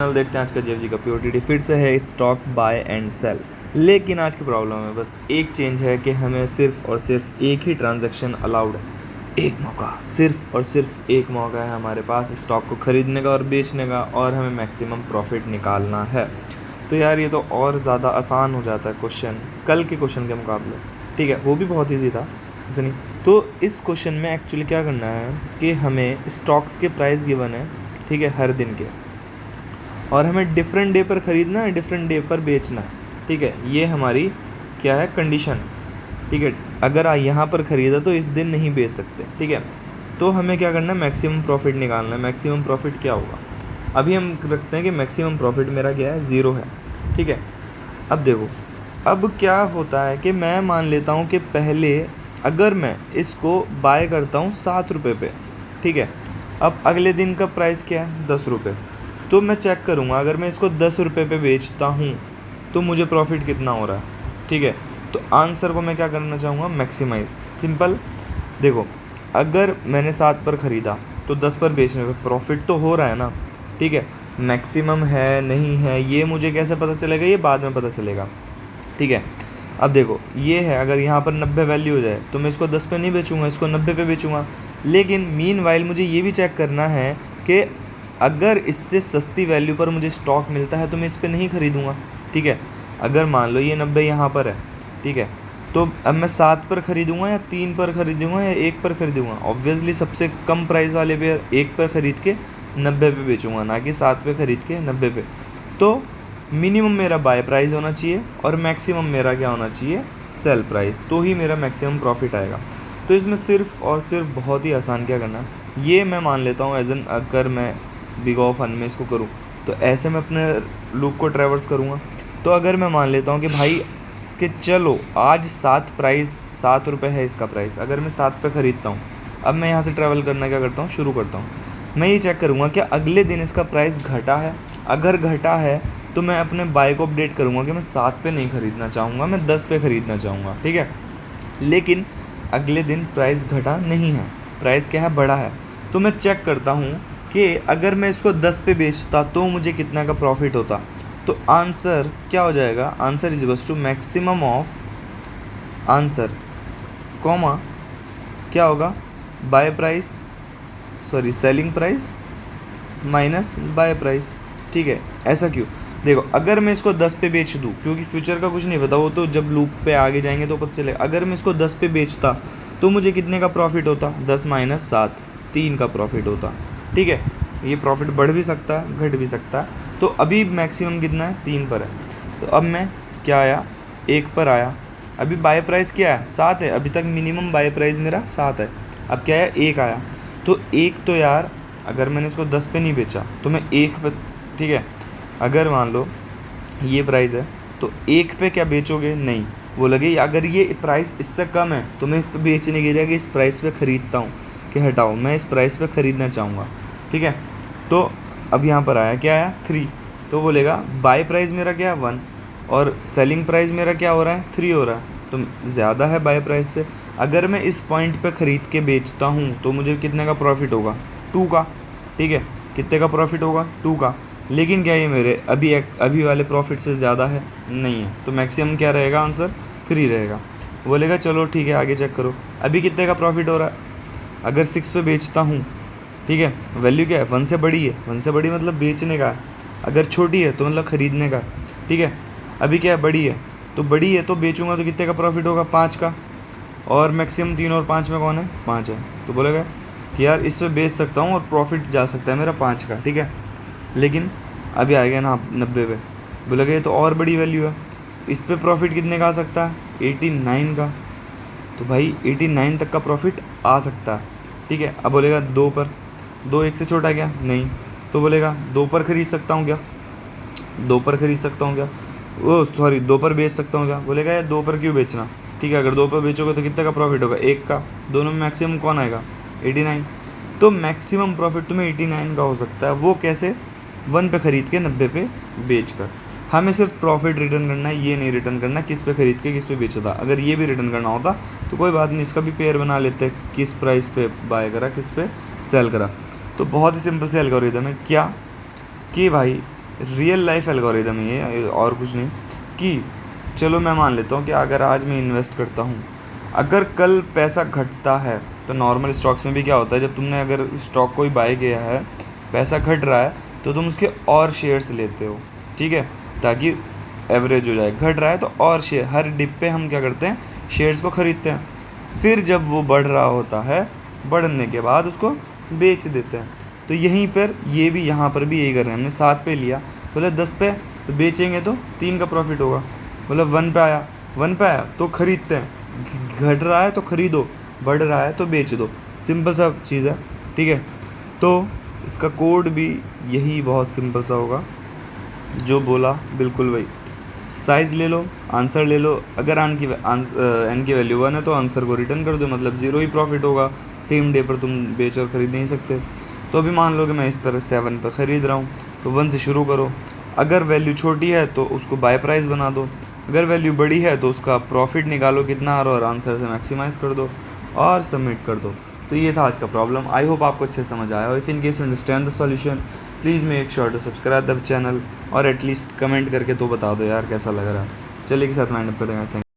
देखते हैं आज का जेएफजी का पीओटीडी फिर से है स्टॉक बाय एंड सेल। लेकिन आज की प्रॉब्लम है बस एक चेंज है कि हमें सिर्फ और सिर्फ एक ही ट्रांजैक्शन अलाउड है, एक मौका, सिर्फ और सिर्फ एक मौका है हमारे पास स्टॉक को ख़रीदने का और बेचने का, और हमें मैक्सिमम प्रॉफिट निकालना है। तो यार ये तो और ज़्यादा आसान हो जाता है क्वेश्चन कल के क्वेश्चन के मुकाबले। ठीक है, वो भी बहुत ईजी था ऐसा नहीं। तो इस क्वेश्चन में एक्चुअली क्या करना है कि हमें स्टॉक्स के प्राइस गिवन है, ठीक है, हर दिन के, और हमें डिफरेंट डे पर ख़रीदना है, डिफरेंट डे पर बेचना है। ठीक है, ये हमारी क्या है कंडीशन। ठीक है, अगर यहाँ पर ख़रीदा तो इस दिन नहीं बेच सकते। ठीक है, तो हमें क्या करना है, मैक्सिमम प्रॉफिट निकालना है। मैक्सिमम प्रॉफिट क्या होगा, अभी हम रखते हैं कि मैक्सिमम प्रॉफिट मेरा क्या है, 0 है। ठीक है, अब देखो, अब क्या होता है कि मैं मान लेता हूँ कि पहले अगर मैं इसको बाय करता हूँ 7 रुपये पे, ठीक है, अब अगले दिन का प्राइस क्या है, 10 रुपये, तो मैं चेक करूँगा अगर मैं इसको 10 रुपये पे बेचता हूँ तो मुझे प्रॉफिट कितना हो रहा है। ठीक है, तो आंसर को मैं क्या करना चाहूँगा, मैक्सिमाइज। सिंपल, देखो अगर मैंने 7 पर ख़रीदा तो 10 पर बेचने पे प्रॉफिट तो हो रहा है ना। ठीक है, मैक्सिमम है नहीं है ये मुझे कैसे पता चलेगा, ये बाद में पता चलेगा। ठीक है, अब देखो ये है, अगर यहाँ पर 90 वैल्यू हो जाए तो मैं इसको 10 पे नहीं बेचूंगा, इसको 90 पे बेचूंगा। लेकिन मीनवाइल मुझे ये भी चेक करना है कि अगर इससे सस्ती वैल्यू पर मुझे स्टॉक मिलता है तो मैं इस पर नहीं ख़रीदूँगा। ठीक है, अगर मान लो ये 90 यहाँ पर है, ठीक है, तो अब मैं 7 पर ख़रीदूँगा या 3 पर ख़रीदूँगा या 1 पर ख़रीदूँगा। ऑब्वियसली सबसे कम प्राइस वाले पे 1 पर ख़रीद के 90 पे बेचूँगा, ना कि 7 पे ख़रीद के 90 पे। तो मिनिमम मेरा बाय प्राइस होना चाहिए और मैक्सिमम मेरा क्या होना चाहिए, सेल प्राइस, तो ही मेरा मैक्सिमम प्रॉफिट आएगा। तो इसमें सिर्फ और सिर्फ बहुत ही आसान क्या करना है, ये मैं मान लेता हूँ एज एन, अगर मैं बिग ऑफ वन में इसको करूँ तो ऐसे मैं अपने लूप को ट्रैवर्स करूँगा। तो अगर मैं मान लेता हूँ कि भाई कि चलो आज 7 रुपये है इसका प्राइस, अगर मैं 7 पे ख़रीदता हूँ, अब मैं यहाँ से ट्रैवल करना क्या करता हूँ, शुरू करता हूँ। मैं ये चेक करूँगा कि अगले दिन इसका प्राइस घटा है, अगर घटा है तो मैं अपने बाय को अपडेट करूँगा कि मैं 7 पे नहीं ख़रीदना चाहूँगा, मैं 10 पे ख़रीदना चाहूँगा। ठीक है, लेकिन अगले दिन प्राइस घटा नहीं है, प्राइस क्या है, बढ़ा है। तो मैं चेक करता हूँ कि अगर मैं इसको 10 पे बेचता तो मुझे कितना का प्रॉफिट होता। तो आंसर क्या हो जाएगा, answer is equals to maximum of answer comma क्या होगा, buy price, sorry selling price minus buy price. ठीक है, ऐसा क्यों, देखो अगर मैं इसको 10 पे बेच दूँ, क्योंकि फ्यूचर का कुछ नहीं पता, वो तो जब लूप पे आगे जाएंगे तो पता चलेगा। अगर मैं इसको 10 पे बेचता तो मुझे कितने का प्रॉफिट होता, 10 माइनस 7, 3 का प्रॉफिट होता। ठीक है, ये प्रॉफिट बढ़ भी सकता है, घट भी सकता है। तो अभी मैक्सिमम कितना है, 3 पर है। तो अब मैं क्या आया, 1 पर आया। अभी बाय प्राइस क्या है, 7 है, अभी तक मिनिमम बाय प्राइस मेरा 7 है। अब क्या है, 1 आया। तो 1 तो यार अगर मैंने इसको 10 पे नहीं बेचा तो मैं 1 पे, ठीक है, अगर मान लो ये प्राइस है तो 1 पे क्या बेचोगे, नहीं, वो लगे अगर ये प्राइस इससे कम है तो मैं इस पर बेचने की जगह इस प्राइस पे ख़रीदता हूँ कि हटाओ मैं इस प्राइस पे ख़रीदना चाहूँगा। ठीक है, तो अब यहाँ पर आया, क्या आया, 3, तो बोलेगा बाय प्राइस मेरा क्या है, 1, और सेलिंग प्राइस मेरा क्या हो रहा है, 3 हो रहा है, तो ज़्यादा है बाय प्राइस से। अगर मैं इस पॉइंट पे ख़रीद के बेचता हूँ तो मुझे कितने का प्रॉफिट होगा, 2 का। ठीक है, कितने का प्रॉफिट होगा, 2 का। लेकिन क्या ये मेरे अभी वाले प्रॉफिट से ज़्यादा है, नहीं है, तो मैक्सिमम क्या रहेगा, आंसर 3 रहेगा। बोलेगा चलो ठीक है आगे चेक करो, अभी कितने का प्रॉफिट हो रहा है, अगर 6 पे बेचता हूँ, ठीक है, वैल्यू क्या है, 1 से बड़ी है, 1 से बड़ी मतलब बेचने का, अगर छोटी है तो मतलब ख़रीदने का। ठीक है, अभी क्या है, बड़ी है, तो बड़ी है तो बेचूंगा तो कितने का प्रॉफिट होगा, 5 का, और मैक्सिमम 3 और 5 में कौन है, 5 है। तो बोलेगा कि यार इस पर बेच सकता हूँ और प्रॉफिट जा सकता है मेरा 5 का। ठीक है, लेकिन अभी आएगा ना 90 पे, बोलेगा ये तो और बड़ी वैल्यू है, इस पर प्रॉफिट कितने का आ सकता है, 89 का। तो भाई 89 तक का प्रॉफिट आ सकता है। ठीक है, अब बोलेगा 2 पर, 2 1 से छोटा क्या, नहीं, तो बोलेगा 2 पर ख़रीद सकता हूँ क्या, 2 पर ख़रीद सकता हूँ क्या, ओ सॉरी 2 पर बेच सकता हूँ क्या। बोलेगा यार 2 पर क्यों बेचना। ठीक है, अगर 2 पर बेचोगे तो कितने का प्रॉफिट होगा, 1 का, दोनों में मैक्सिमम कौन आएगा, 89। तो मैक्सिमम प्रॉफिट तुम्हें 89 का हो सकता है, वो कैसे, 1 पे ख़रीद के 90 पे बेच कर। हमें सिर्फ प्रॉफिट रिटर्न करना है, ये नहीं रिटर्न करना किस पे ख़रीद के किस पे बेचा था। अगर ये भी रिटर्न करना होता तो कोई बात नहीं, इसका भी पेयर बना लेते, किस प्राइस पे बाय करा किस पे सेल करा। तो बहुत ही सिंपल से एल्गोरिथम है क्या कि भाई रियल लाइफ एल्गोरिदम ये और कुछ नहीं। कि चलो मैं मान लेता हूँ कि अगर आज मैं इन्वेस्ट करता हूँ, अगर कल पैसा घटता है, तो नॉर्मल स्टॉक्स में भी क्या होता है, जब तुमने अगर स्टॉक कोई बाय किया है, पैसा घट रहा है, तो तुम उसके और शेयर्स लेते हो, ठीक है, ताकि एवरेज हो जाए। घट रहा है तो और शेयर, हर डिप पे हम क्या करते हैं, शेयर्स को ख़रीदते हैं। फिर जब वो बढ़ रहा होता है, बढ़ने के बाद उसको बेच देते हैं। तो यहीं पर ये भी, यहाँ पर भी यही कर रहे हैं। हमने 7 पे लिया, बोला 10 पे, तो बेचेंगे तो 3 का प्रॉफिट होगा। बोला 1 पे आया, 1 पे आया तो ख़रीदते हैं। घट रहा है तो ख़रीदो, बढ़ रहा है तो बेच दो। सिंपल सा चीज़ है, ठीक है। तो इसका कोड भी यही बहुत सिंपल सा होगा, जो बोला बिल्कुल वही। साइज़ ले लो, आंसर ले लो। अगर एन की वैल्यू 1 है तो आंसर को रिटर्न कर दो, मतलब 0 ही प्रॉफिट होगा। सेम डे पर तुम बेच और ख़रीद नहीं सकते। तो अभी मान लो कि मैं इस पर 7 पर ख़रीद रहा हूँ, तो 1 से शुरू करो। अगर वैल्यू छोटी है तो उसको बाय प्राइस बना दो, अगर वैल्यू बड़ी है तो उसका प्रॉफिट निकालो कितना आ रहा है, और आंसर से मैक्सिमाइज़ कर दो और सबमिट कर दो। तो ये था आज का प्रॉब्लम। आई होप आपको अच्छे समझ आया हो। If in case you understand the solution, please make sure to subscribe the channel, और एटलीस्ट कमेंट करके तो बता दो यार कैसा लग रहा है। चलिए के साथ वाइंड अप करेंगे।